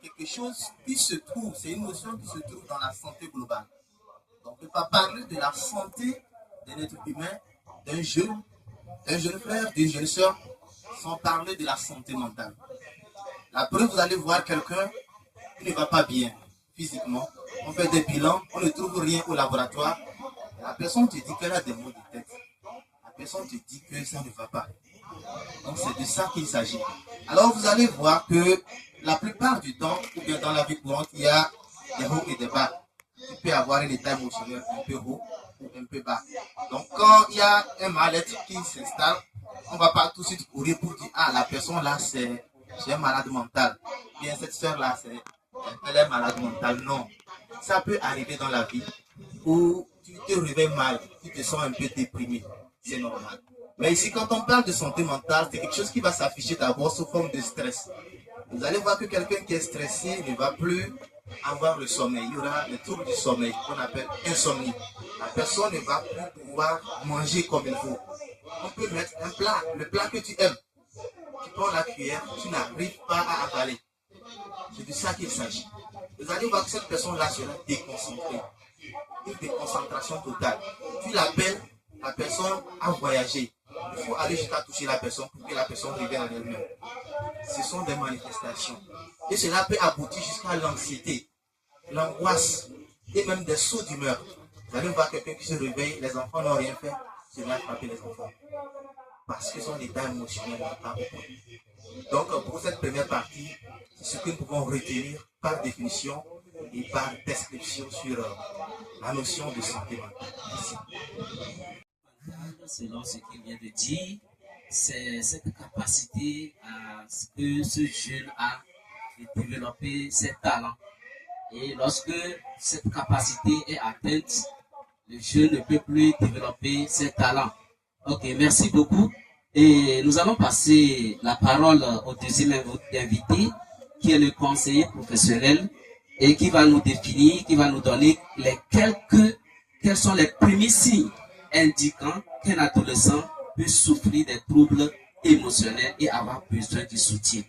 quelque chose qui se trouve, c'est une notion qui se trouve dans la santé globale. Donc, on ne peut pas parler de la santé d'un être humain, d'un jeune frère, d'une jeune soeur, sans parler de la santé mentale. La preuve, vous allez voir quelqu'un qui ne va pas bien physiquement. On fait des bilans, on ne trouve rien au laboratoire. La personne te dit qu'elle a des maux de tête. La personne te dit que ça ne va pas. Donc c'est de ça qu'il s'agit. Alors vous allez voir que la plupart du temps, ou bien dans la vie courante, il y a des hauts et des bas. Tu peux avoir un état émotionnel un peu haut ou un peu bas. Donc quand il y a un mal-être qui s'installe, on ne va pas tout de suite courir pour dire, ah, la personne là, c'est un malade mental. Bien, cette soeur là, elle est malade mentale. Non. Ça peut arriver dans la vie où tu te réveilles mal, tu te sens un peu déprimé. C'est normal. Mais ici, quand on parle de santé mentale, c'est quelque chose qui va s'afficher d'abord sous forme de stress. Vous allez voir que quelqu'un qui est stressé ne va plus avoir le sommeil. Il y aura le trouble du sommeil qu'on appelle insomnie. La personne ne va plus pouvoir manger comme il faut. On peut mettre un plat, le plat que tu aimes. Tu prends la cuillère, tu n'arrives pas à avaler. C'est de ça qu'il s'agit. Vous allez voir que cette personne-là sera déconcentrée. Une déconcentration totale. Tu l'appelles, la personne a voyagé. Il faut aller jusqu'à toucher la personne pour que la personne revienne en elle-même. Ce sont des manifestations. Et cela peut aboutir jusqu'à l'anxiété, l'angoisse et même des sauts d'humeur. Vous allez voir quelqu'un qui se réveille, les enfants n'ont rien fait, c'est bien frapper les enfants. Parce que son état émotionnel n'est pas au point. Donc pour cette première partie, c'est ce que nous pouvons retenir par définition et par description sur la notion de santé mentale. Merci. Selon ce qu'il vient de dire, c'est cette capacité à ce que ce jeune a de développer ses talents. Et lorsque cette capacité est atteinte, le jeune ne peut plus développer ses talents. Ok, merci beaucoup. Et nous allons passer la parole au deuxième invité, qui est le conseiller professionnel et qui va nous définir, qui va nous donner quels sont les premiers signes indiquant qu'un adolescent peut souffrir des troubles émotionnels et avoir besoin de soutien.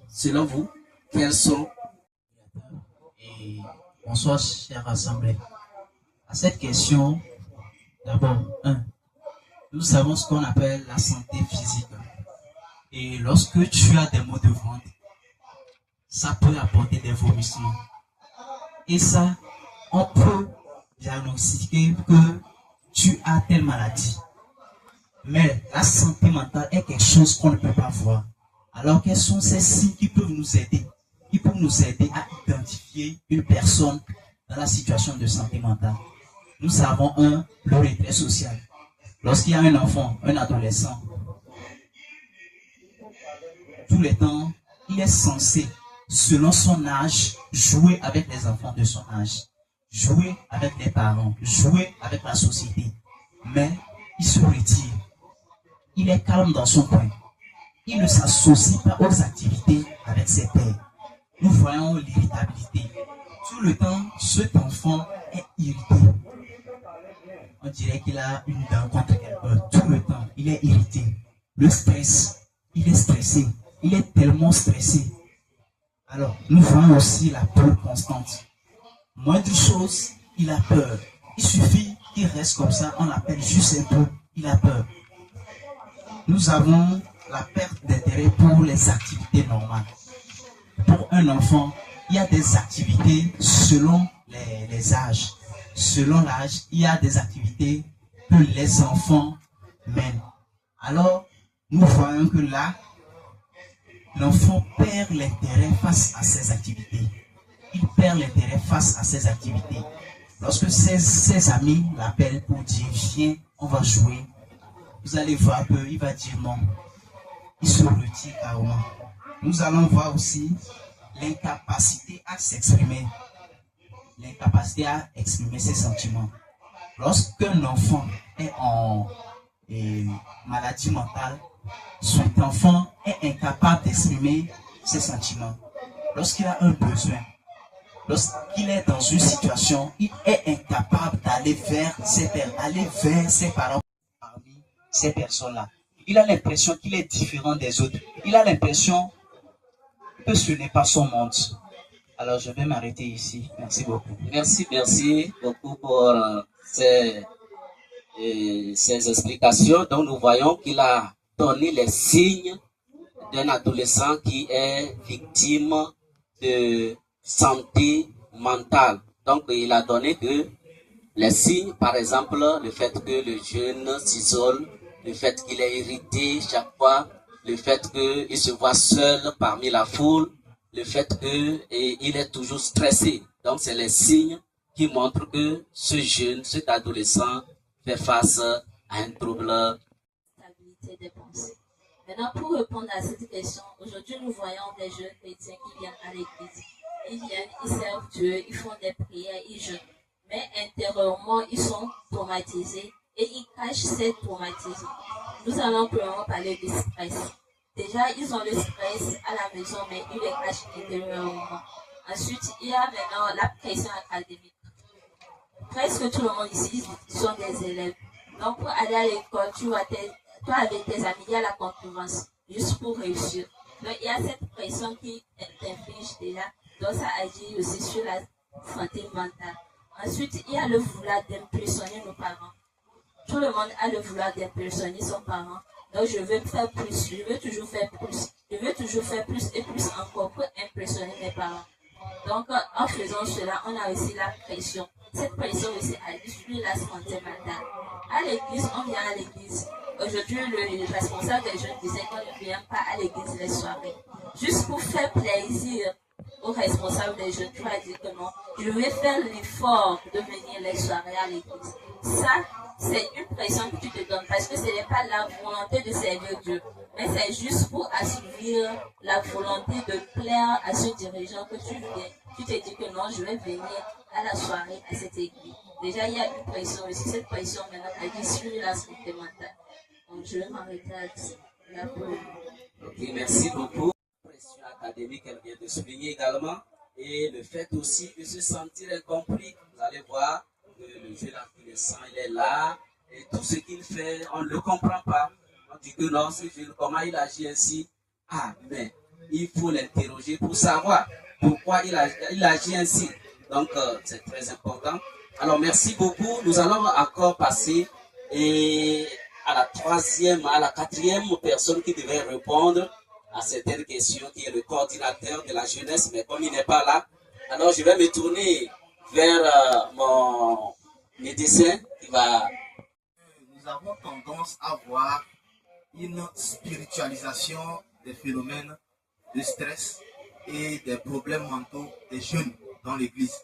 Selon vous, quels sont... Et bonsoir, chers assemblés. À cette question, d'abord, nous savons ce qu'on appelle la santé physique. Et lorsque tu as des maux de ventre, ça peut apporter des vomissements. Et ça, on peut diagnostiquer que tu as telle maladie. Mais la santé mentale est quelque chose qu'on ne peut pas voir. Alors, quels sont ces signes qui peuvent nous aider? Qui peuvent nous aider à identifier une personne dans la situation de santé mentale? Nous savons, le retrait social. Lorsqu'il y a un enfant, un adolescent, tout le temps, il est censé, selon son âge, jouer avec les enfants de son âge, jouer avec les parents, jouer avec la société. Mais il se retire. Il est calme dans son coin. Il ne s'associe pas aux activités avec ses pairs. Nous voyons l'irritabilité. Tout le temps, cet enfant est irrité. On dirait qu'il a une dent contre quelqu'un. Tout le temps, il est irrité. Le stress, il est stressé. Il est tellement stressé. Alors, nous voyons aussi la peur constante. Moindre chose, il a peur. Il suffit qu'il reste comme ça, on l'appelle juste un peu, il a peur. Nous avons la perte d'intérêt pour les activités normales. Pour un enfant, il y a des activités selon les âges. Selon l'âge, il y a des activités que les enfants mènent. Alors, nous voyons que là, l'enfant perd l'intérêt face à ses activités. Il perd l'intérêt face à ses activités. Lorsque ses amis l'appellent pour dire « Viens, on va jouer », vous allez voir qu'il va dire non. Il se retire carrément. Nous allons voir aussi l'incapacité à s'exprimer. L'incapacité à exprimer ses sentiments. Lorsqu'un enfant est en maladie mentale, cet enfant est incapable d'exprimer ses sentiments. Lorsqu'il a un besoin, lorsqu'il est dans une situation, il est incapable d'aller vers ses pères, d'aller vers ses parents parmi ces personnes-là. Il a l'impression qu'il est différent des autres. Il a l'impression que ce n'est pas son monde. Alors, je vais m'arrêter ici. Merci beaucoup. Merci beaucoup pour ces explications. Donc, nous voyons qu'il a donné les signes d'un adolescent qui est victime de santé mentale. Donc, il a donné que les signes, par exemple, le fait que le jeune s'isole, le fait qu'il est irrité chaque fois, le fait qu'il se voit seul parmi la foule, le fait qu'il est toujours stressé. Donc, c'est les signes qui montrent que ce jeune, cet adolescent fait face à un trouble. Stabilité des pensées. Maintenant, pour répondre à cette question, aujourd'hui, nous voyons des jeunes chrétiens qui viennent à l'église. Ils viennent, ils servent Dieu, ils font des prières, ils jeûnent. Mais intérieurement, ils sont traumatisés et ils cachent ces traumatismes. Nous allons premièrement parler du stress. Déjà, ils ont le stress à la maison, mais ils les cachent intérieurement. Ensuite, il y a maintenant la pression académique. Presque tout le monde ici sont des élèves. Donc, pour aller à l'école, toi avec tes amis, il y a la concurrence, juste pour réussir. Donc, il y a cette pression qui t'inflige déjà. Donc, ça agit aussi sur la santé mentale. Ensuite, il y a le vouloir d'impressionner nos parents. Tout le monde a le vouloir d'impressionner son parent. Donc, je veux faire plus, je veux toujours faire plus. Je veux toujours faire plus et plus encore pour impressionner mes parents. Donc, en faisant cela, on a aussi la pression. Cette pression aussi agit sur la santé mentale. À l'église, on vient à l'église. Aujourd'hui, le responsable des jeunes disait qu'on ne vient pas à l'église les soirées. Juste pour faire plaisir au responsable des jeunes, tu vas dire que non, je vais faire l'effort de venir les soirées à l'église. Ça, c'est une pression que tu te donnes parce que ce n'est pas la volonté de servir Dieu, mais c'est juste pour assouvir la volonté de plaire à ce dirigeant que tu viens. Tu te dis que non, je vais venir à la soirée à cette église. Déjà, il y a une pression aussi. Cette pression maintenant agit sur la santé mentale. Donc, je vais m'arrêter là pour... Ok, merci beaucoup. La pression académique, elle vient de souligner également. Et le fait aussi de se sentir incompris. Vous allez voir que le jeune adolescent, il est là. Et tout ce qu'il fait, on ne le comprend pas. On dit que non, ce jeune, comment il agit ainsi? Ah, mais il faut l'interroger pour savoir pourquoi il agit ainsi. Donc, c'est très important. Alors, merci beaucoup. Nous allons encore passer à la quatrième personne qui devait répondre à certaines questions, qui est le coordinateur de la jeunesse, mais comme il n'est pas là, alors je vais me tourner vers mon médecin qui va... Nous avons tendance à voir une spiritualisation des phénomènes de stress et des problèmes mentaux des jeunes dans l'église.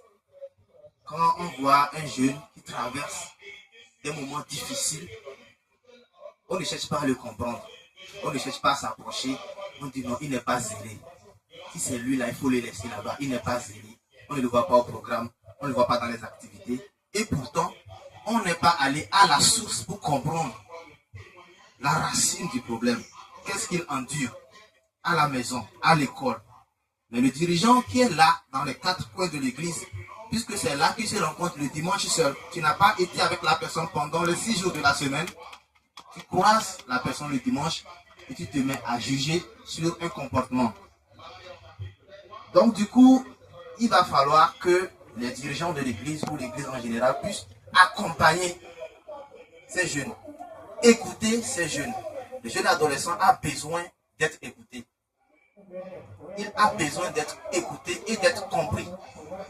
Quand on voit un jeune qui traverse des moments difficiles, on ne cherche pas à le comprendre, on ne cherche pas à s'approcher, on dit non, il n'est pas zélé. Si c'est lui là, il faut le laisser là-bas, il n'est pas zélé. On ne le voit pas au programme, on ne le voit pas dans les activités. Et pourtant, on n'est pas allé à la source pour comprendre la racine du problème. Qu'est-ce qu'il endure à la maison, à l'école. Mais le dirigeant qui est là, dans les quatre coins de l'église, puisque c'est là qu'il se rencontre le dimanche seul, tu n'as pas été avec la personne pendant les 6 jours de la semaine, tu croises la personne le dimanche et tu te mets à juger sur un comportement. Donc du coup, il va falloir que les dirigeants de l'église ou l'église en général puissent accompagner ces jeunes, écouter ces jeunes. Le jeune adolescent a besoin d'être écouté. Il a besoin d'être écouté et d'être compris.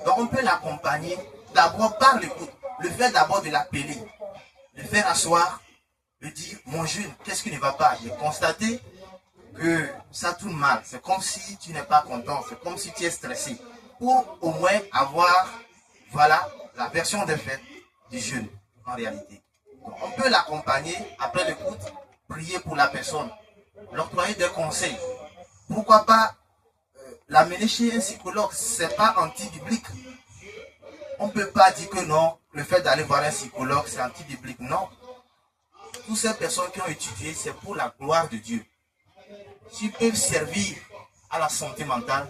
Donc on peut l'accompagner d'abord par l'écoute. Le fait d'abord de l'appeler, le faire asseoir, lui dire, mon jeune, qu'est-ce qui ne va pas? J'ai constaté que ça tourne mal. C'est comme si tu n'es pas content, c'est comme si tu es stressé. Pour au moins avoir, voilà, la version des faits du jeune en réalité. Donc, on peut l'accompagner après l'écoute, prier pour la personne, leur octroyer des conseils. Pourquoi pas l'amener chez un psychologue? C'est pas anti-biblique. On ne peut pas dire que non, le fait d'aller voir un psychologue, c'est anti-biblique. Non. Toutes ces personnes qui ont étudié, c'est pour la gloire de Dieu. S'ils peuvent servir à la santé mentale,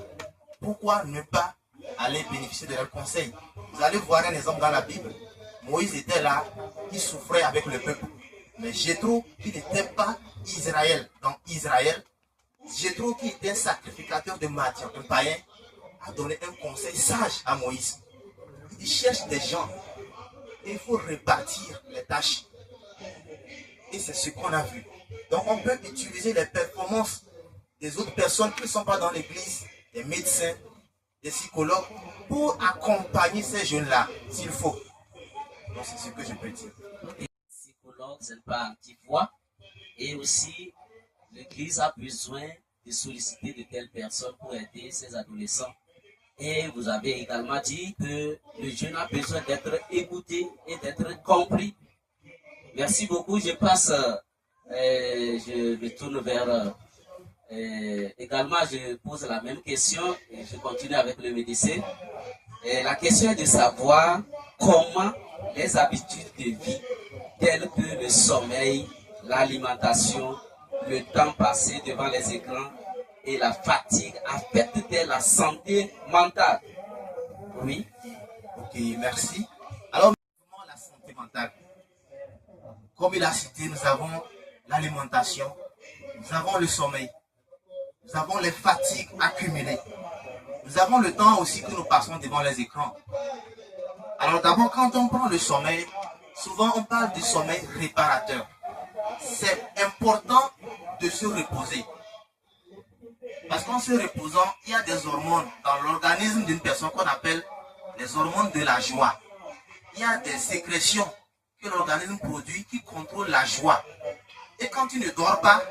pourquoi ne pas aller bénéficier de leurs conseils? Vous allez voir un exemple dans la Bible. Moïse était là, il souffrait avec le peuple. Mais Jéthro, qui n'était pas Israël, dans Israël, Jéthro qui était un sacrificateur de Madian, un païen, a donné un conseil sage à Moïse. Il dit, cherche des gens et il faut répartir les tâches. Et c'est ce qu'on a vu. Donc on peut utiliser les performances des autres personnes qui ne sont pas dans l'église, des médecins, des psychologues, pour accompagner ces jeunes-là, s'il faut. Donc c'est ce que je peux dire. Les psychologues, c'est pas anti-foi. Et aussi, l'église a besoin de solliciter de telles personnes pour aider ces adolescents. Et vous avez également dit que le jeune a besoin d'être écouté et d'être compris. Merci beaucoup. Je passe, je me tourne vers... également, je pose la même question et je continue avec le médecin. La question est de savoir comment les habitudes de vie, telles que le sommeil, l'alimentation, le temps passé devant les écrans et la fatigue affectent la santé mentale. Oui. Ok, merci. Alors, la santé mentale. Comme il a cité, nous avons l'alimentation, nous avons le sommeil, nous avons les fatigues accumulées, nous avons le temps aussi que nous passons devant les écrans. Alors d'abord, quand on prend le sommeil, souvent on parle du sommeil réparateur. C'est important de se reposer. Parce qu'en se reposant, il y a des hormones dans l'organisme d'une personne qu'on appelle les hormones de la joie. Il y a des sécrétions que l'organisme produit qui contrôlent la joie. Et quand tu ne dors pas,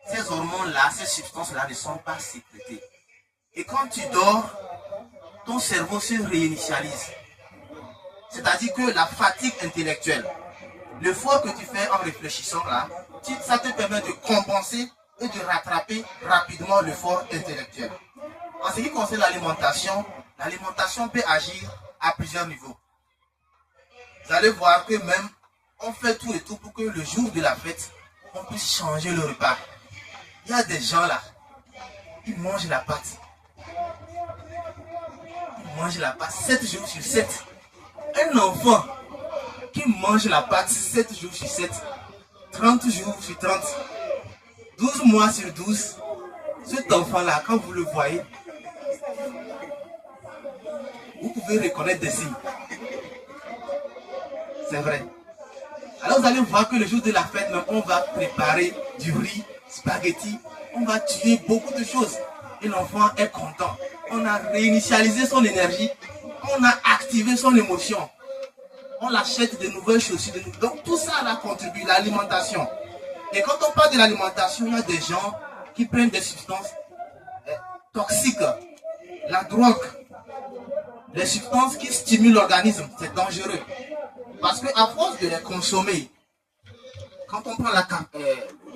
ces hormones-là, ces substances-là ne sont pas sécrétées. Et quand tu dors, ton cerveau se réinitialise. C'est-à-dire que la fatigue intellectuelle, l'effort que tu fais en réfléchissant là, ça te permet de compenser et de rattraper rapidement l'effort intellectuel. En ce qui concerne l'alimentation peut agir à plusieurs niveaux. Vous allez voir que même on fait tout et tout pour que le jour de la fête, on puisse changer le repas. Il y a des gens là, ils mangent la pâte. Ils mangent la pâte 7 jours sur 7. Un enfant qui mange la pâte 7 jours sur 7, 30 jours sur 30, 12 mois sur 12, cet enfant-là, quand vous le voyez, vous pouvez reconnaître des signes. C'est vrai. Alors vous allez voir que le jour de la fête, on va préparer du riz, spaghetti, on va tuer beaucoup de choses. Et l'enfant est content. On a réinitialisé son énergie, on a activé son émotion. On l'achète de nouvelles chaussures. Donc tout ça là contribue, l'alimentation. Et quand on parle de l'alimentation, il y a des gens qui prennent des substances toxiques, la drogue, les substances qui stimulent l'organisme, c'est dangereux. Parce qu'à force de les consommer, quand on prend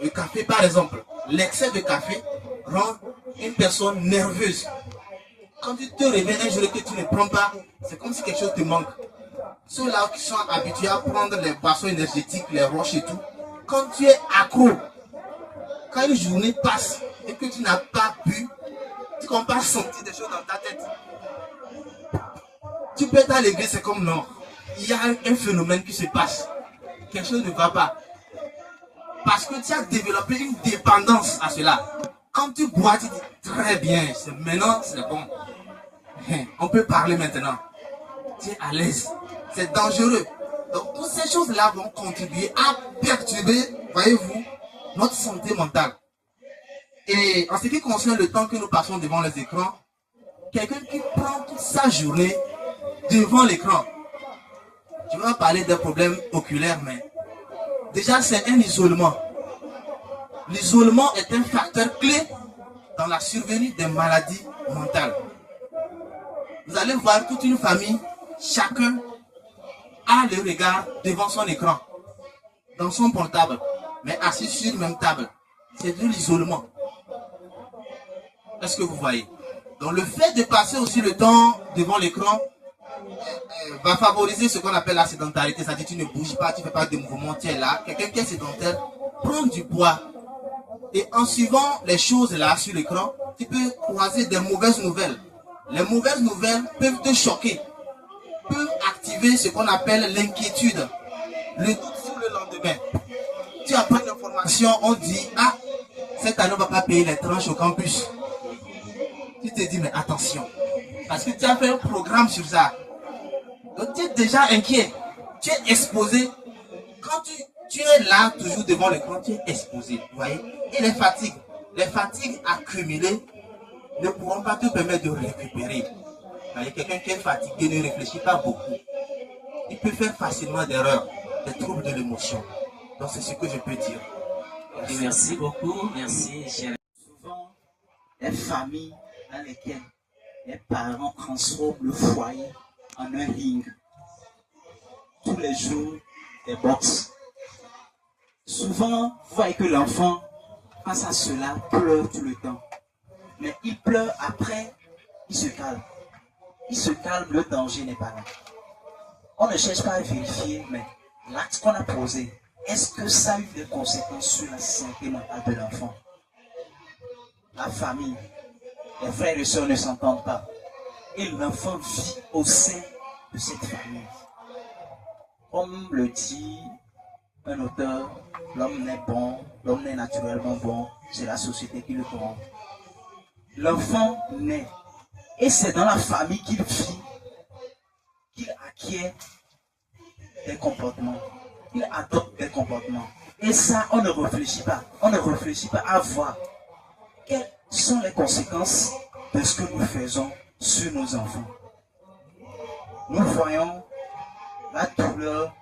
le café par exemple, l'excès de café rend une personne nerveuse. Quand tu te réveilles un jour et que tu ne prends pas, c'est comme si quelque chose te manque. Ceux-là qui sont habitués à prendre les boissons énergétiques, les roches et tout, quand tu es accro, quand une journée passe et que tu n'as pas bu, tu commences pas à sentir des choses dans ta tête. Tu peux être à l'église, c'est comme non. Il y a un phénomène qui se passe. Quelque chose ne va pas. Parce que tu as développé une dépendance à cela. Quand tu bois, tu dis très bien, maintenant c'est bon. On peut parler maintenant. Tu es à l'aise. C'est dangereux. Donc toutes ces choses-là vont contribuer à perturber, voyez-vous, notre santé mentale. Et en ce qui concerne le temps que nous passons devant les écrans, quelqu'un qui prend toute sa journée devant l'écran, je vais parler des problèmes oculaires, mais déjà c'est un isolement. L'isolement est un facteur clé dans la survenue des maladies mentales. Vous allez voir toute une famille, chacun a le regard devant son écran, dans son portable, mais assis sur une même table. C'est de l'isolement. Est-ce que vous voyez? Donc le fait de passer aussi le temps devant l'écran va favoriser ce qu'on appelle la sédentarité. C'est-à-dire que tu ne bouges pas, tu ne fais pas de mouvements, tu es là. Quelqu'un qui est sédentaire prend du poids. Et en suivant les choses là sur l'écran, tu peux croiser des mauvaises nouvelles. Les mauvaises nouvelles peuvent te choquer, peuvent activer ce qu'on appelle l'inquiétude, le doute sur le lendemain. Tu apprends l'information, on dit, cette année on ne va pas payer les tranches au campus. Tu te dis, mais attention, Parce que tu as fait un programme sur ça. Donc tu es déjà inquiet. Tu es exposé. Quand tu es là, toujours devant l'écran, tu es exposé. Vous voyez? Et les fatigues accumulées ne pourront pas te permettre de récupérer. Vous voyez, quelqu'un qui est fatigué ne réfléchit pas beaucoup. Il peut faire facilement d'erreurs, des troubles de l'émotion. Donc c'est ce que je peux dire. Merci beaucoup. Merci, cher. Souvent, les familles dans lesquelles les parents transforment le foyer en un ring. Tous les jours, des box. Souvent, vous voyez que l'enfant, face à cela, pleure tout le temps. Mais il pleure après, il se calme. Il se calme, le danger n'est pas là. On ne cherche pas à vérifier, mais l'acte qu'on a posé, est-ce que ça a eu des conséquences sur la santé mentale de l'enfant? La famille, les frères et sœurs ne s'entendent pas. Et l'enfant vit au sein de cette famille. Comme le dit un auteur, l'homme n'est bon, l'homme n'est naturellement bon, c'est la société qui le corrompt. L'enfant naît, et c'est dans la famille qu'il vit, qu'il acquiert des comportements, qu'il adopte des comportements. Et ça, on ne réfléchit pas. On ne réfléchit pas à voir quelles sont les conséquences de ce que nous faisons sur nos enfants. Nous voyons la douleur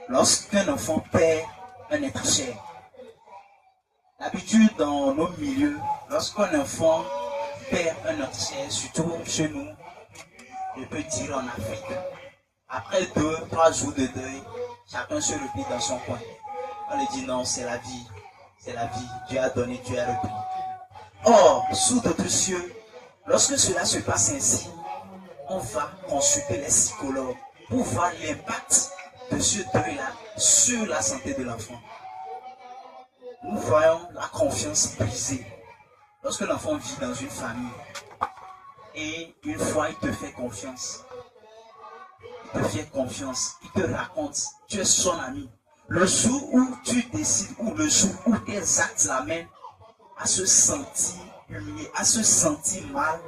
lorsqu'un enfant perd un être cher. D'habitude, dans nos milieux, lorsqu'un enfant perd un être cher, surtout chez nous, je peux dire en Afrique, après 2-3 jours de deuil, chacun se replie dans son coin. On lui dit non, c'est la vie, Dieu a donné, Dieu a repris. Or, sous d'autres cieux, lorsque cela se passe ainsi, on va consulter les psychologues pour voir l'impact de ce deuil-là sur la santé de l'enfant. Nous voyons la confiance brisée. Lorsque l'enfant vit dans une famille, et une fois il te fait confiance, il te raconte, tu es son ami. Le jour où tu décides, ou le jour où tes actes l'amènent à se sentir humilié, à se sentir mal,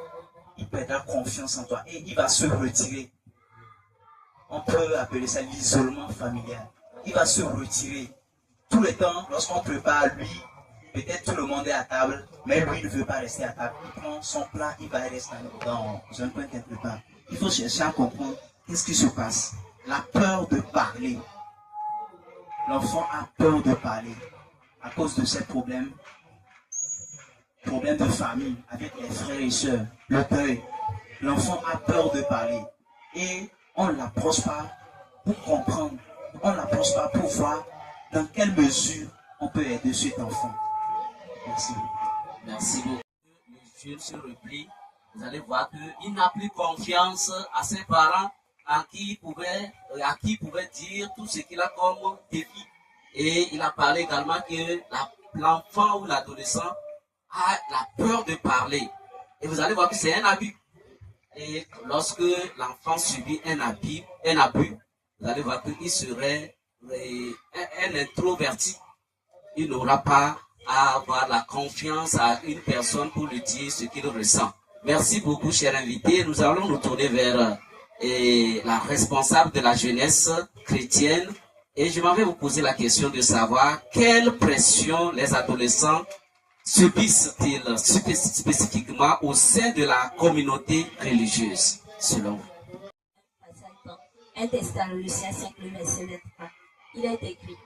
il perdra confiance en toi et il va se retirer. On peut appeler ça l'isolement familial. Il va se retirer. Tout le temps, lorsqu'on prépare, lui, peut-être tout le monde est à table, mais lui ne veut pas rester à table. Il prend son plat, il va rester dans un coin quelque part. Il faut chercher à comprendre qu'est-ce qui se passe. La peur de parler. L'enfant a peur de parler à cause de ses problèmes de famille avec les frères et sœurs, le deuil. L'enfant a peur de parler et on ne l'approche pas pour comprendre, on ne l'approche pas pour voir dans quelle mesure on peut aider cet enfant. Merci. Merci beaucoup. Le jeune se replie. Vous allez voir qu'il n'a plus confiance à ses parents à qui il pouvait dire tout ce qu'il a comme défi. Et il a parlé également que l'enfant ou l'adolescent a la peur de parler. Et vous allez voir que c'est un abus. Et lorsque l'enfant subit un abus, vous allez voir qu'il serait un introverti. Il n'aura pas à avoir la confiance à une personne pour lui dire ce qu'il ressent. Merci beaucoup, cher invité. Nous allons nous tourner vers la responsable de la jeunesse chrétienne. Et je m'en vais vous poser la question de savoir quelle pression les adolescents subissent-ils spécifiquement au sein de la communauté religieuse, selon vous? 1 Thessaloniciens 5, le verset 23. Il est écrit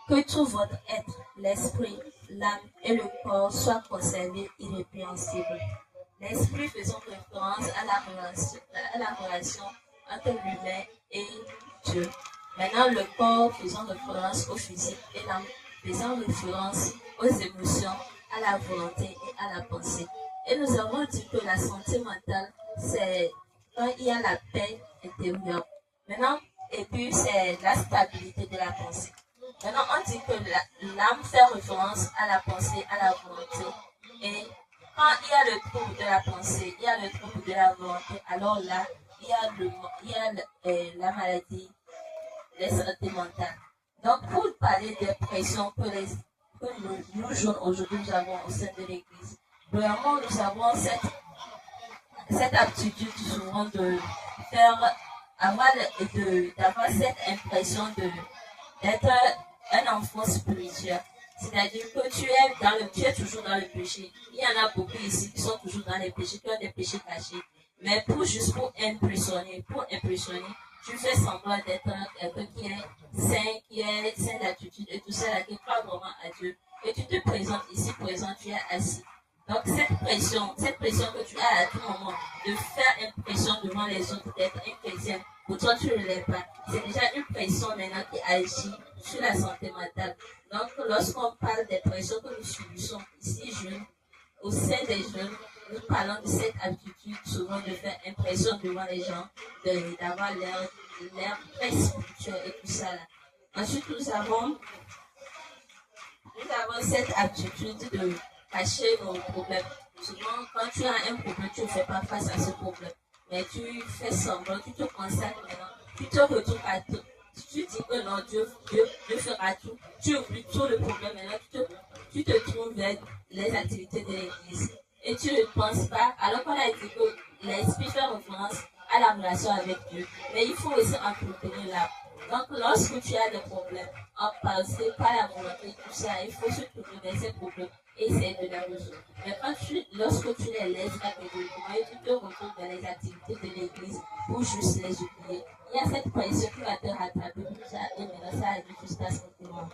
que tout votre être, l'esprit, l'âme et le corps soient conservés irrépréhensibles. L'esprit faisant référence à la relation entre l'humain et Dieu. Maintenant, le corps faisant référence au physique et l'âme faisant référence aux émotions, à la volonté et à la pensée. Et nous avons dit que la santé mentale, c'est quand il y a la paix intérieure. Maintenant, et puis c'est la stabilité de la pensée. Maintenant, on dit que l'âme fait référence à la pensée, à la volonté. Et quand il y a le trouble de la pensée, il y a le trouble de la volonté, alors là, il y a la maladie, la santé mentale. Donc, pour parler des pressions que nous jeunes aujourd'hui nous avons au sein de l'Église, vraiment nous avons cette aptitude souvent de faire, d'avoir cette impression d'être un enfant spirituel. C'est-à-dire que tu es toujours dans le péché. Il y en a beaucoup ici qui sont toujours dans les péchés, qui ont des péchés cachés. Mais pour impressionner, tu fais semblant d'être quelqu'un qui est sain d'attitude et tout ça, là, qui croit vraiment à Dieu. Et tu te présentes ici, présent, tu es assis. Donc cette pression que tu as à tout moment de faire impression devant les autres, d'être un chrétien, pour toi tu ne l'es pas. C'est déjà une pression maintenant qui agit sur la santé mentale. Donc lorsqu'on parle des pressions que nous subissons ici jeunes, au sein des jeunes, nous parlons de cette habitude souvent de faire impression devant les gens, d'avoir l'air très spirituel et tout ça là. Ensuite nous avons cette habitude de cacher nos problèmes. Souvent, quand tu as un problème, tu ne fais pas face à ce problème. Mais tu fais semblant, tu te consacres maintenant, tu te retournes à tout. Tu dis que non, Dieu fera tout. Tu oublies tout le problème. Maintenant, tu te tournes vers les activités de l'église. Et tu ne penses pas, alors qu'on a dit que l'esprit fait référence à la relation avec Dieu. Mais il faut aussi entretenir là. Donc, lorsque tu as des problèmes, en passer par la volonté et tout ça, il faut se tourner vers ces problèmes et essayer de les résoudre. Mais lorsque tu les laisses catégoriquement et tu te retournes vers les activités de l'église pour juste les oublier, il y a cette pression qui va te rattraper tout ça et maintenant ça arrive jusqu'à ce que tu manques.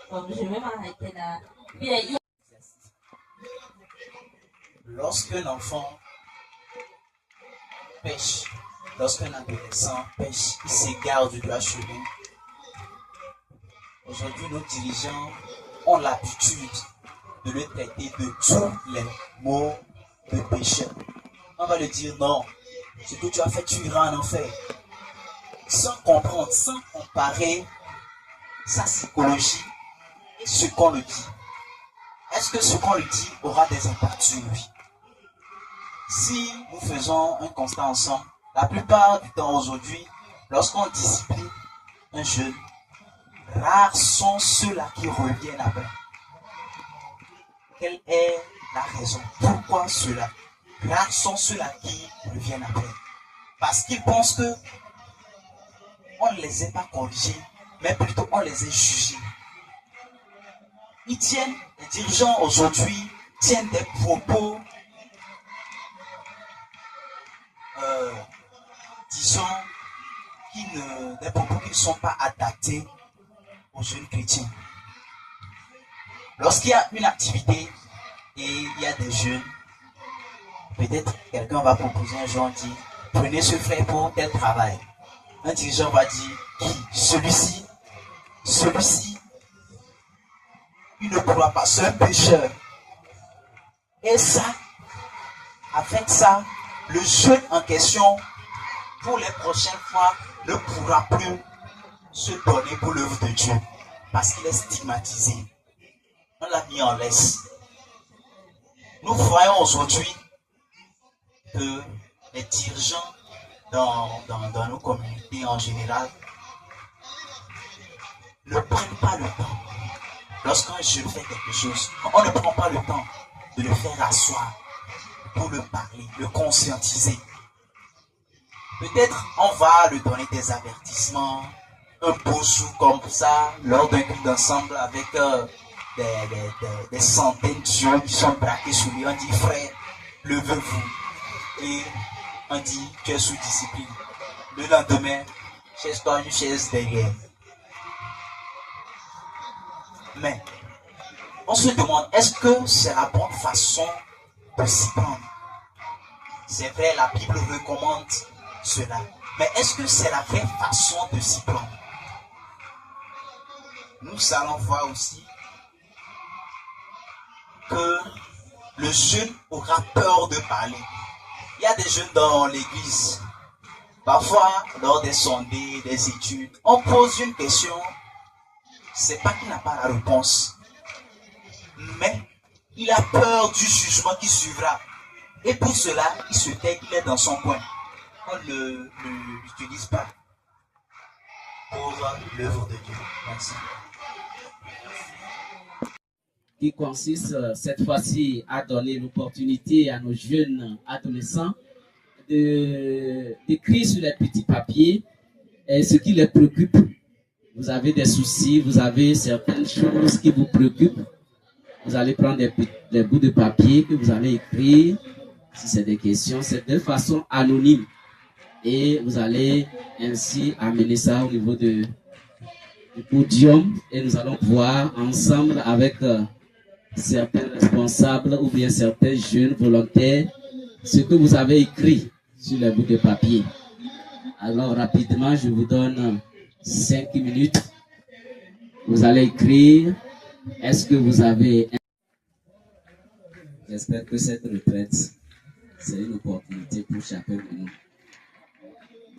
Donc, je vais m'arrêter là. Bien, Lorsqu'un enfant pêche, lorsqu'un adolescent pêche, il s'égare du droit chemin. Aujourd'hui, nos dirigeants ont l'habitude de le traiter de tous les mots de pécheur. On va lui dire non, ce que tu as fait, tu iras en enfer. Sans comprendre, sans comparer sa psychologie et ce qu'on lui dit. Est-ce que ce qu'on lui dit aura des impacts sur lui? Si nous faisons un constat ensemble, la plupart du temps aujourd'hui, lorsqu'on discipline un jeune, rares sont ceux-là qui reviennent après. Quelle est la raison? Pourquoi cela? Rares sont ceux-là qui reviennent après. Parce qu'ils pensent que on ne les a pas corrigés, mais plutôt on les a jugés. Les dirigeants aujourd'hui tiennent des propos, disons, des propos qui ne sont pas adaptés aux jeunes chrétiens. Lorsqu'il y a une activité et il y a des jeunes, peut-être quelqu'un va proposer un jour, dit, prenez ce frère pour tel travail. Un dirigeant va dire, qui? Celui-ci, il ne pourra pas, c'est un pécheur. Et ça, avec ça, le jeune en question, pour les prochaines fois, ne pourra plus se donner pour l'œuvre de Dieu. Parce qu'il est stigmatisé. On l'a mis en laisse. Nous voyons aujourd'hui que les dirigeants dans nos communautés en général ne prennent pas le temps. Lorsqu'un jeune fait quelque chose, on ne prend pas le temps de le faire asseoir pour le parler, le conscientiser. Peut-être on va lui donner des avertissements, un beau jour comme ça, lors d'un culte d'ensemble avec des centaines de jeunes qui sont braqués sur lui. On dit, frère, levez-vous. Et on dit, tu es sous discipline. Le lendemain, chaise-toi une chaise derrière. Mais, on se demande, est-ce que c'est la bonne façon de s'y prendre? C'est vrai, la Bible recommande cela. Mais est-ce que c'est la vraie façon de s'y prendre? Nous allons voir aussi que le jeune aura peur de parler. Il y a des jeunes dans l'église. Parfois, lors des sondés, des études, on pose une question. C'est pas qu'il n'a pas la réponse, mais il a peur du jugement qui suivra. Et pour cela, il se tait, il est dans son coin. On ne l'utilise pas pour l'œuvre de Dieu. Merci. qui consiste cette fois-ci à donner l'opportunité à nos jeunes adolescents d'écrire sur les petits papiers ce qui les préoccupe. Vous avez des soucis, vous avez certaines choses qui vous préoccupent. Vous allez prendre des bouts de papier que vous allez écrire. Si c'est des questions, c'est de façon anonyme. Et vous allez ainsi amener ça au niveau du podium. Et nous allons voir ensemble avec certains responsables ou bien certains jeunes volontaires ce que vous avez écrit sur les bouts de papier. Alors rapidement, je vous donne 5 minutes. Vous allez écrire. Est-ce que vous avez... J'espère que cette retraite, c'est une opportunité pour chacun de nous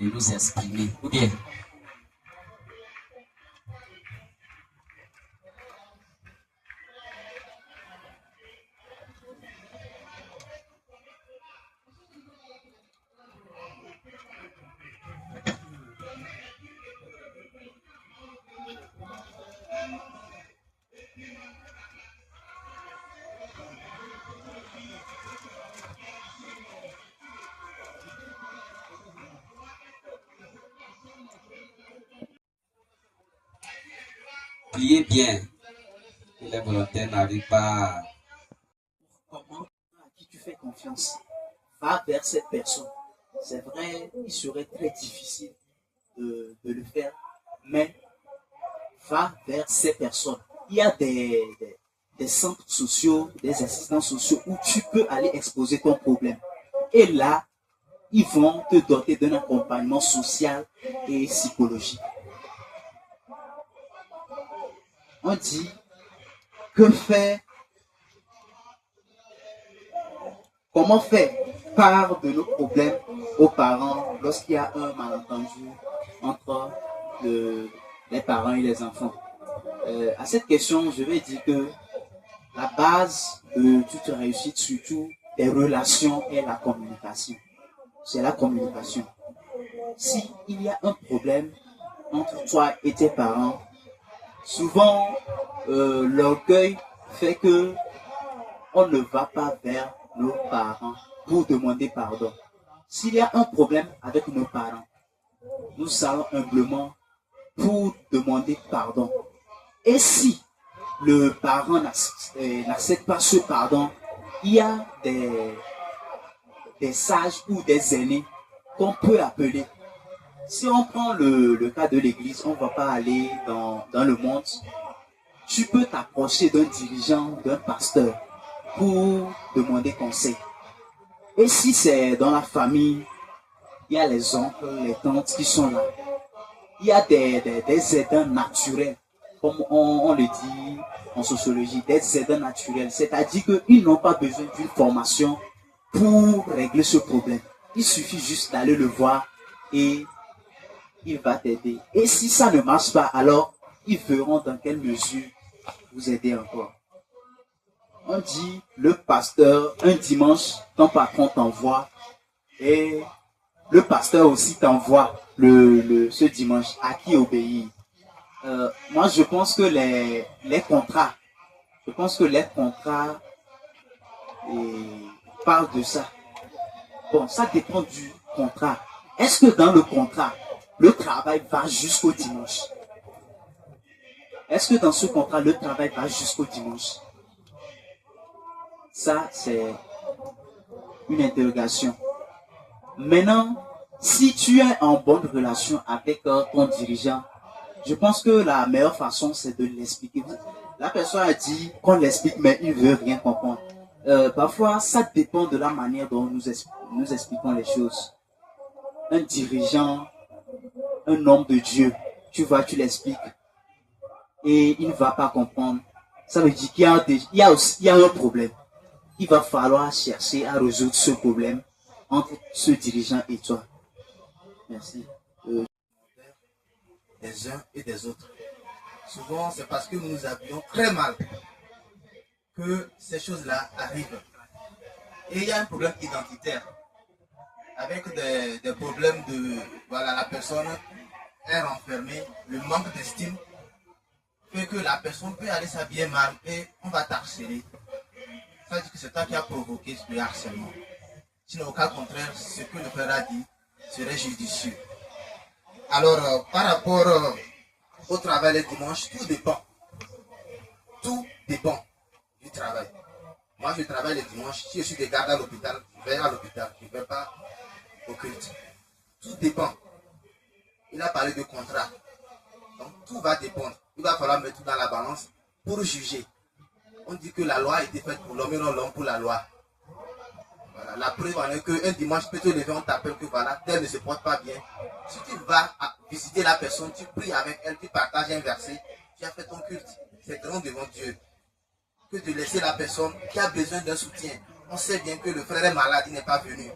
de nous exprimer. Ou bien, pliez bien. Les volontaires n'arrivent pas. Comment, à qui tu fais confiance, va vers cette personne. C'est vrai, il serait très difficile de le faire, mais va vers ces personnes. Il y a des centres sociaux, des assistants sociaux où tu peux aller exposer ton problème. Et là, ils vont te doter d'un accompagnement social et psychologique. On dit que faire, comment faire part de nos problèmes aux parents lorsqu'il y a un malentendu entre les parents et les enfants. À cette question, je vais dire que la base de toute réussite, surtout des relations, est la communication. C'est la communication. S'il y a un problème entre toi et tes parents, souvent l'orgueil fait que on ne va pas vers nos parents pour demander pardon. S'il y a un problème avec nos parents, nous allons humblement pour demander pardon. Et si le parent n'accepte pas ce pardon, il y a des sages ou des aînés qu'on peut appeler. Si on prend le cas de l'église, on ne va pas aller dans le monde. Tu peux t'approcher d'un dirigeant, d'un pasteur pour demander conseil. Et si c'est dans la famille, il y a les oncles, les tantes qui sont là. Il y a des aidants naturels, comme on le dit en sociologie, des aidants naturels. C'est-à-dire qu'ils n'ont pas besoin d'une formation pour régler ce problème. Il suffit juste d'aller le voir et il va t'aider. Et si ça ne marche pas, alors ils verront dans quelle mesure vous aider encore. On dit, le pasteur, un dimanche, ton patron t'envoie et le pasteur aussi t'envoie ce dimanche à qui obéir. Moi, je pense que les contrats, parlent de ça. Bon, ça dépend du contrat. Est-ce que dans le contrat, le travail va jusqu'au dimanche? Est-ce que dans ce contrat, le travail va jusqu'au dimanche? Ça, c'est une interrogation. Maintenant, si tu es en bonne relation avec ton dirigeant, je pense que la meilleure façon, c'est de l'expliquer. La personne a dit qu'on l'explique, mais il ne veut rien comprendre. Parfois, ça dépend de la manière dont nous expliquons les choses. Un dirigeant, un homme de Dieu, tu l'expliques et il ne va pas comprendre. Ça veut dire qu'il y a un problème. Il va falloir chercher à résoudre ce problème entre ce dirigeant et toi. Merci. Des uns et des autres. Souvent, c'est parce que nous nous habillons très mal que ces choses-là arrivent. Et il y a un problème identitaire avec des problèmes de... Voilà, la personne est renfermée, le manque d'estime fait que la personne peut aller s'habiller mal et on va t'harceler. Ça veut dire que c'est toi qui as provoqué le harcèlement. Sinon, au cas contraire, ce que le frère a dit serait judicieux. Alors, par rapport au travail les dimanches, tout dépend. Tout dépend du travail. Moi, je travaille les dimanches. Si je suis de garde à l'hôpital, je vais à l'hôpital. Je ne vais pas au culte. Tout dépend. Il a parlé de contrat. Donc, tout va dépendre. Il va falloir mettre tout dans la balance pour juger. On dit que la loi a été faite pour l'homme et non l'homme pour la loi. Voilà. La preuve en est qu'un dimanche, peut te lever, on t'appelle que voilà, tel ne se porte pas bien. Si tu vas visiter la personne, tu pries avec elle, tu partages un verset, tu as fait ton culte. C'est grand devant Dieu que de laisser la personne qui a besoin d'un soutien. On sait bien que le frère est malade, il n'est pas venu.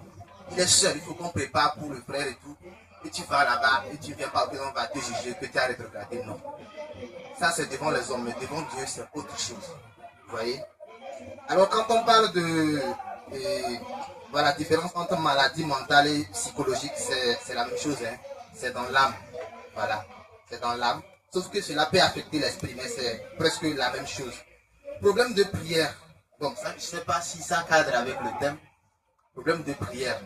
Il est seul, il faut qu'on prépare pour le frère et tout. Et tu vas là-bas et tu ne viens pas, on va te juger que tu as rétrogradé. Non. Ça, c'est devant les hommes, mais devant Dieu, c'est autre chose. Vous voyez? Alors, quand on parle de voilà, la différence entre maladie mentale et psychologique, c'est la même chose. Hein. C'est dans l'âme. Voilà. C'est dans l'âme. Sauf que cela peut affecter l'esprit, mais c'est presque la même chose. Problème de prière. Donc, ça, je ne sais pas si ça cadre avec le thème. Problème de prière.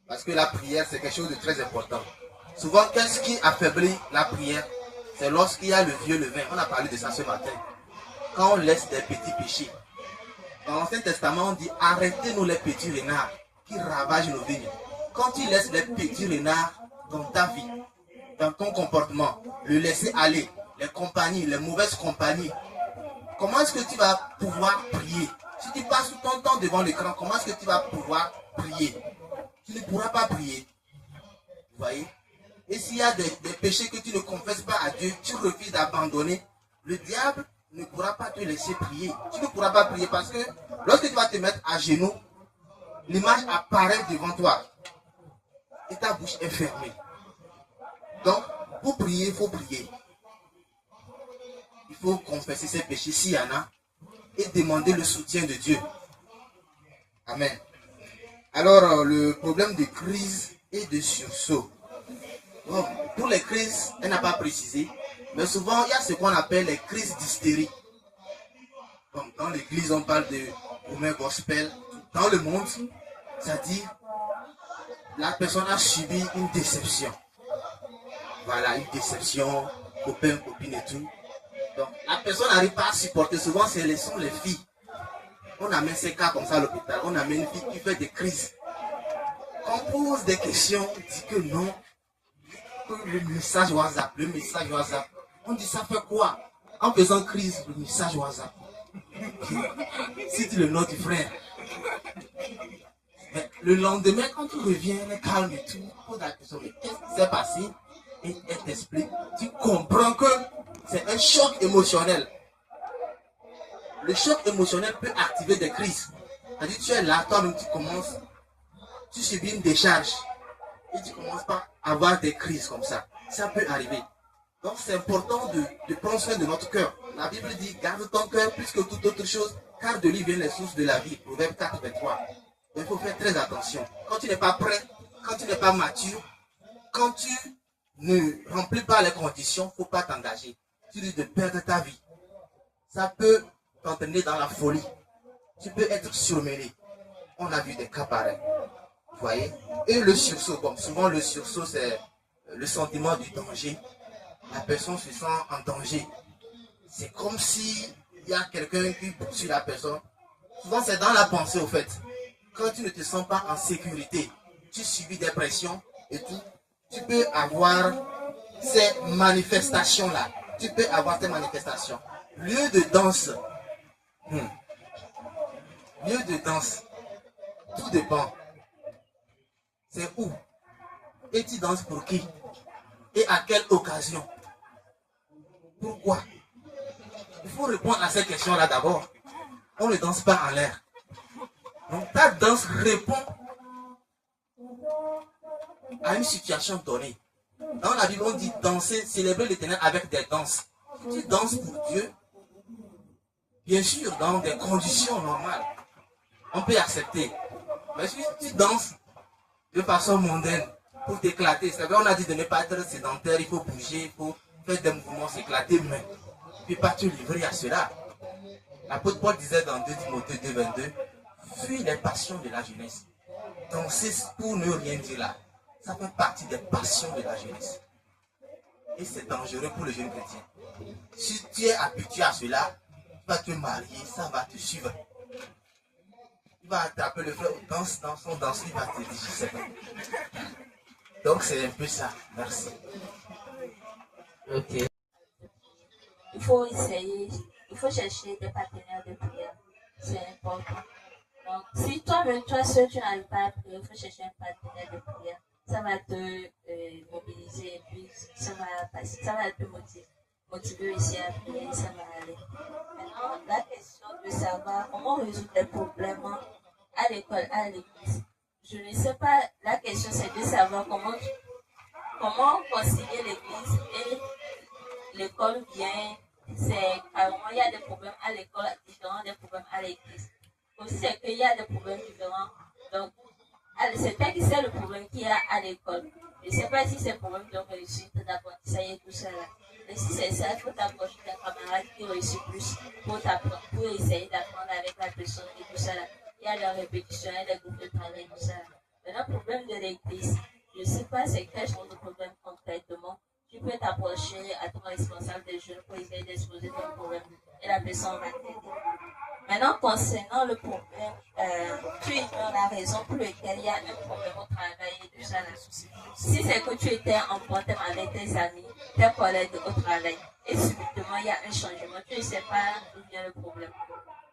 Parce que la prière, c'est quelque chose de très important. Souvent, qu'est-ce qui affaiblit la prière? C'est lorsqu'il y a le vieux levain. On a parlé de ça ce matin. Quand on laisse des petits péchés. Dans l'Ancien Testament, on dit arrêtez-nous les petits renards qui ravagent nos vignes. Quand tu laisses les petits renards dans ta vie, dans ton comportement, le laisser aller, les compagnies, les mauvaises compagnies, comment est-ce que tu vas pouvoir prier? Si tu passes tout ton temps devant l'écran, comment est-ce que tu vas pouvoir prier? Tu ne pourras pas prier. Vous voyez? Et s'il y a des péchés que tu ne confesses pas à Dieu, tu refuses d'abandonner, le diable ne pourra pas te laisser prier. Tu ne pourras pas prier parce que lorsque tu vas te mettre à genoux, l'image apparaît devant toi et ta bouche est fermée. Donc, pour prier, il faut prier. Il faut confesser ses péchés s'il y en a et demander le soutien de Dieu. Amen. Alors, le problème de crise et de sursaut. Bon, pour les crises, elle n'a pas précisé, mais souvent, il y a ce qu'on appelle les crises d'hystérie. Donc, dans l'église, on parle de women gospel. Dans le monde, c'est-à-dire, la personne a subi une déception. Voilà, une déception, copain, copine et tout. Donc, la personne n'arrive pas à supporter. Souvent, ce sont les filles. On amène ces cas comme ça à l'hôpital. On amène une fille qui fait des crises. On pose des questions, on dit que non. Le message WhatsApp, on dit ça fait quoi? En faisant crise, le message WhatsApp. C'est le nom du frère. Mais le lendemain, quand tu reviens, elle est calme et tout, pose la question, mais qu'est-ce qui s'est passé? Et elle t'explique. Tu comprends que c'est un choc émotionnel. Le choc émotionnel peut activer des crises. C'est-à-dire, tu es là, toi-même, tu subis une décharge. Et tu commences pas à avoir des crises comme ça. Ça peut arriver. Donc c'est important de prendre soin de notre cœur. La Bible dit, garde ton cœur plus que toute autre chose, car de lui viennent les sources de la vie. Proverbe 4, 23. Donc il faut faire très attention. Quand tu n'es pas prêt, quand tu n'es pas mature, quand tu ne remplis pas les conditions, il ne faut pas t'engager. Tu risques de perdre ta vie. Ça peut t'entraîner dans la folie. Tu peux être surmené. On a vu des cas pareils. Vous voyez? Et le sursaut, bon, souvent le sursaut, c'est le sentiment du danger. La personne se sent en danger. C'est comme si il y a quelqu'un qui poursuit la personne. Souvent, c'est dans la pensée, au fait. Quand tu ne te sens pas en sécurité, tu subis des pressions et tout, tu peux avoir ces manifestations-là. Tu peux avoir ces manifestations. Lieu de danse. Lieu de danse. Tout dépend. C'est où? Et tu danses pour qui? Et à quelle occasion? Pourquoi? Il faut répondre à ces questions-là d'abord. On ne danse pas en l'air. Donc ta danse répond à une situation donnée. Dans la Bible, on dit danser, célébrer l'Éternel avec des danses. Tu danses pour Dieu, bien sûr, dans des conditions normales. On peut accepter. Mais si tu danses de façon mondaine, pour t'éclater, c'est vrai, on a dit de ne pas être sédentaire, il faut bouger, il faut faire des mouvements s'éclater, mais tu ne peux pas te livrer à cela. L'apôtre Paul disait dans 2 Timothée 2,22, fuis les passions de la jeunesse. Danser pour ne rien dire là, ça fait partie des passions de la jeunesse. Et c'est dangereux pour le jeune chrétien. Si tu es habitué à cela, tu vas te marier, ça va te suivre. Il va attraper le frère, danse, il va te dire, je sais pas. Donc c'est un peu ça. Merci. Ok. Il faut essayer, il faut chercher des partenaires de prière. C'est important. Donc, si toi-même, toi seul, tu n'arrives pas à prier, il faut chercher un partenaire de prière. Ça va te mobiliser et puis ça va te motiver aussi à prier, ça va aller. Maintenant, la question de savoir comment résoudre les problèmes à l'école, à l'église. Je ne sais pas, la question c'est de savoir comment concilier l'église et l'école bien. C'est carrément, il y a des problèmes à l'école différents des problèmes à l'église. Aussi, c'est qu'il y a des problèmes différents. Donc, c'est toi qui sais le problème qu'il y a à l'école. Je ne sais pas si c'est le problème de réussite, d'apprentissage et tout ça là. Mais si c'est ça, il faut t'approcher d'un camarade qui réussit plus pour essayer d'apprendre avec la personne et tout ça là. Il y a des répétitions, il y a des groupes de travail et tout ça là. Maintenant, le problème de l'église, je ne sais pas c'est quel genre de problème concrètement. Tu peux t'approcher à ton responsable des jeunes pour essayer d'exposer ton problème et la personne va t'aider. Maintenant, concernant le problème, tu ignores la raison pour laquelle il y a un problème au travail et tout ça. Si c'est que tu étais en bon terme avec tes amis, tes collègues au travail, et subitement il y a un changement, tu ne sais pas d'où vient le problème.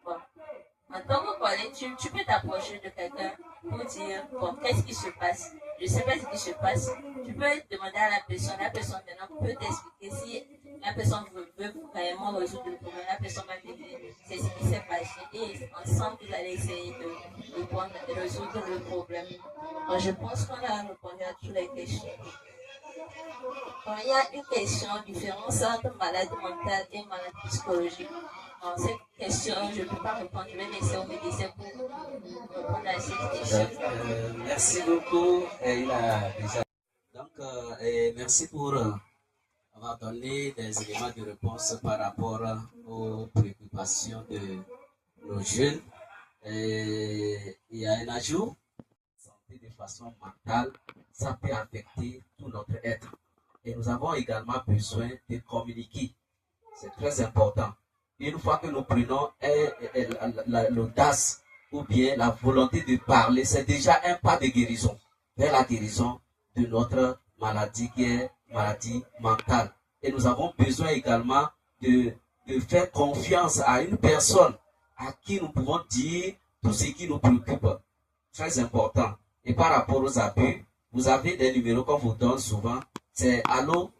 Bon. En tant que collègue, tu peux t'approcher de quelqu'un pour dire, bon, qu'est-ce qui se passe? Je ne sais pas ce qui se passe. Tu peux demander à la personne maintenant peut t'expliquer si la personne veut vraiment résoudre le problème. La personne va te dire, c'est ce qui s'est passé. Et ensemble, vous allez essayer de résoudre le problème. Donc, je pense qu'on a répondu à toutes les questions. Donc, il y a une question, différence entre maladie mentale et maladie psychologique. Dans cette question, je ne peux pas répondre. Je vais laisser au médecin pour répondre à cette question. Merci beaucoup. Merci pour avoir donné des éléments de réponse par rapport aux préoccupations de nos jeunes. Il y a un ajout. Santé de façon mentale, ça peut affecter tout notre être. Et nous avons également besoin de communiquer. C'est très important. Une fois que nous prenons l'audace ou bien la volonté de parler, c'est déjà un pas de guérison vers la guérison de notre maladie qui est maladie mentale. Et nous avons besoin également de faire confiance à une personne à qui nous pouvons dire tout ce qui nous préoccupe. Très important. Et par rapport aux abus, vous avez des numéros qu'on vous donne souvent. C'est Allo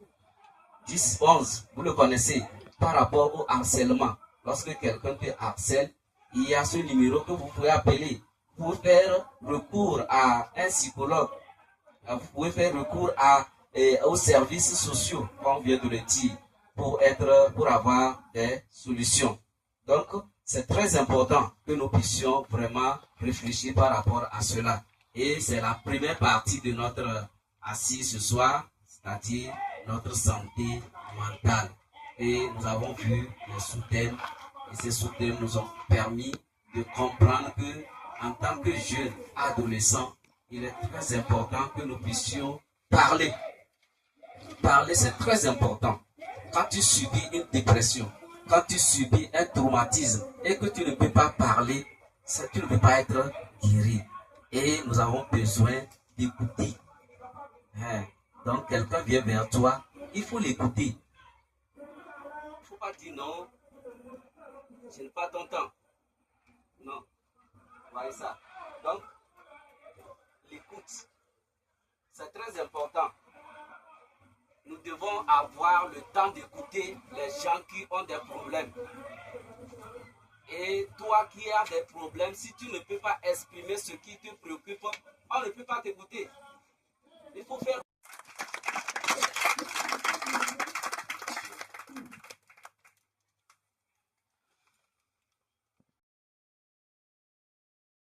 10 11. Vous le connaissez. Par rapport au harcèlement. Lorsque quelqu'un te harcèle, il y a ce numéro que vous pouvez appeler pour faire recours à un psychologue. Vous pouvez faire recours aux services sociaux, comme on vient de le dire, pour avoir des solutions. Donc, c'est très important que nous puissions vraiment réfléchir par rapport à cela. Et c'est la première partie de notre assise ce soir, c'est-à-dire notre santé mentale. Et nous avons vu les sous-thèmes, et ces sous-thèmes nous ont permis de comprendre que, en tant que jeunes adolescents, il est très important que nous puissions parler. Parler, c'est très important. Quand tu subis une dépression, quand tu subis un traumatisme et que tu ne peux pas parler, tu ne peux pas être guéri. Et nous avons besoin d'écouter. Donc, quelqu'un vient vers toi, il faut l'écouter. Il ne faut pas dire non, je n'ai pas ton temps. Non. Voyez ça. Donc, l'écoute, c'est très important. Nous devons avoir le temps d'écouter les gens qui ont des problèmes. Et toi qui as des problèmes, si tu ne peux pas exprimer ce qui te préoccupe, on ne peut pas t'écouter.